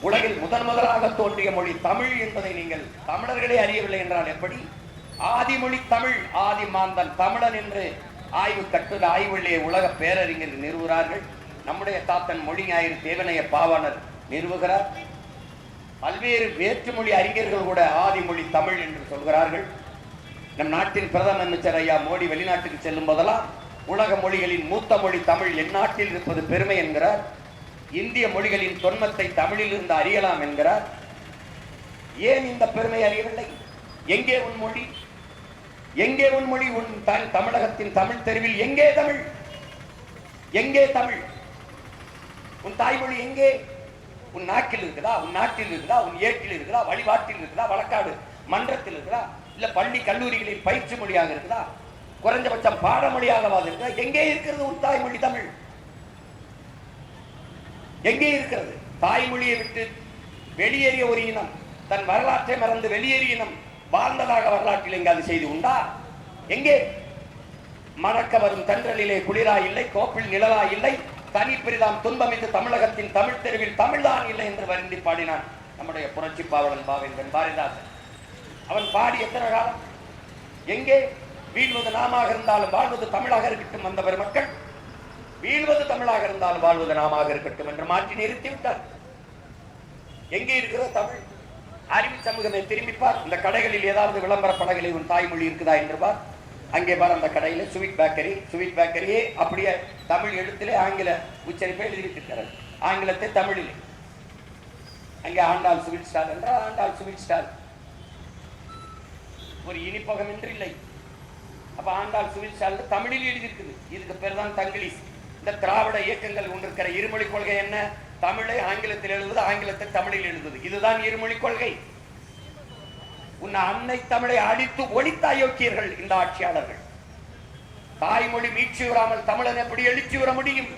உலகில் முதலாக தோன்றிய மொழி தமிழ் என்பதை நீங்கள் தமிழர்களே அறியவில்லை என்றால் எப்படி? ஆதிமொழி தமிழ், ஆதி மாந்தன் தமிழன் என்று ஆய்வு கட்டுரை ஆய்வுள்ளே உலக பேரறிஞர் நிறுவுகிறார்கள். நம்முடைய தாத்தன் மொழி ஞாயிறு தேவனைய பாவாணர் நிறுவுகிறார். பல்வேறு வேற்றுமொழி அறிஞர்கள் கூட ஆதிமொழி தமிழ் என்று சொல்கிறார்கள். நம் நாட்டின் பிரதம அமைச்சர் ஐயா மோடி வெளிநாட்டுக்கு செல்லும் போதெல்லாம் உலக மொழிகளின் மூத்த மொழி தமிழ் என் நாட்டில் இருப்பது பெருமை என்கிறார். இந்திய மொழிகளின் தொன்மத்தை தமிழில் இருந்து அறியலாம் என்கிறார். ஏன் இந்த பெருமை அறியவில்லை? எங்கே உன் மொழி? எங்கே உன் மொழி? உன் தமிழகத்தின் தமிழ் தெருவில் எங்கே தமிழ்? எங்கே தமிழ்? உன் தாய்மொழி எங்கே? உன் நாக்கில் இருக்குதா? உன் நாட்டில் இருக்குதா? உன் ஏட்டில் இருக்குதா? வழிபாட்டில் இருக்குதா? வழக்காடு மன்றத்தில் இருக்குதா? இல்ல பள்ளி கல்லூரிகளில் பயிற்சி மொழியாக இருக்குதா? குறைஞ்சபட்சம் பாடமொழியாகவாது இருக்குதா? எங்கே இருக்கிறது உன் தாய்மொழி தமிழ்? எங்கே இருக்கிறது? தாய்மொழியை விட்டு வெளியேறிய ஒரு இனம், தன் வரலாற்றை மறந்து வெளியேறிய இனம் வாழ்ந்ததாக வரலாற்றில் எங்காவது செய்தி உண்டா? எங்கே? மணக்க வரும் தென்றலிலே குளிரா இல்லை, கோப்பில் நிழலா இல்லை, தனி பெரிதாம் துன்பமித்து தமிழகத்தின் தமிழ் தெருவில் தமிழ்தான் இல்லை என்று வருந்தி பாடினான் நம்முடைய புரட்சி பாவலன் பாவேந்தன் பாரதிதாசன். அவன் பாடி எத்தனை காலம்? எங்கே? வீழ்வது நாமாக இருந்தாலும் வாழ்வது தமிழாக இருக்கட்டும் வந்தவர் மக்கள், வீழ்வது தமிழாக இருந்தாலும் வாழ்வது நாமாக இருக்கட்டும் என்று மாற்றி நிறுத்திவிட்டார். எங்கே இருக்கிற தமிழ்? அறிவு சமூகத்தை திரும்பிப்பார். இந்த கடைகளில் ஏதாவது விளம்பர பலகையில் உன் தாய்மொழி இருக்குதா என்று பார். அங்கே பார், அந்த கடையில் ஸ்வீட் பேக்கரியே அப்படியே தமிழ் எழுத்திலே ஆங்கில உச்சரிப்பை எழுதிவிட்டிருக்கிறார். ஆங்கிலத்தை தமிழிலே. அங்கே ஆண்டாள் ஸ்வீட் ஸ்டால் என்றால் ஆண்டாள் ஸ்வீட் ஸ்டால், ஒரு இனிப்பகம் என்று இல்லை. அப்ப ஆண்டாள் ஸ்வீட் ஸ்டால் தமிழில் எழுதியிருக்குது. இதுக்கு பேர் தான் தங்கிலீஷ். இந்த திராவிட இயக்கங்கள் கொண்டிருக்கிற இருமொழி கொள்கை என்ன? தமிழை ஆங்கிலத்தில் எழுதுவது, ஆங்கிலத்தை தமிழில் எழுதுவது. இதுதான் இருமொழி கொள்கை. உன் அன்னை தமிழை அடித்து ஒழித்த அயோக்கியர்கள் இந்த ஆட்சியாளர்கள். தாய்மொழி மீட்சி வராமல் தமிழன் எப்படி எழுச்சி வர முடியும்?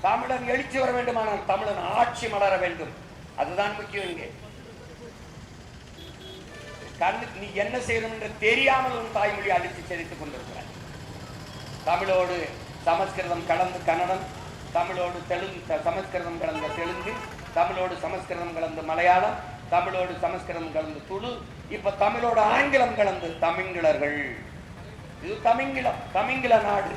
தமிழன் எழுச்சி வர வேண்டுமானால் தமிழன் ஆட்சி மலர வேண்டும். அதுதான் முக்கியம். இங்கே நீ என்ன செய்யணும் என்று தெரியாமல் உன் தாய்மொழி அடித்து செலுத்திக் கொண்டிருக்கிறார். தமிழோடு சமஸ்கிருதம் கலந்து கன்னடம், தமிழோடு தெலுங்கு, சமஸ்கிருதம் கலந்த தெலுங்கு, தமிழோடு சமஸ்கிருதம் கலந்து மலையாளம், தமிழோடு சமஸ்கிருதம் கலந்து துளு, இப்ப தமிழோடு ஆங்கிலம் கலந்து தமிங்கிலர்கள். இது தமிங்கிலம், தமிங்கில நாடு.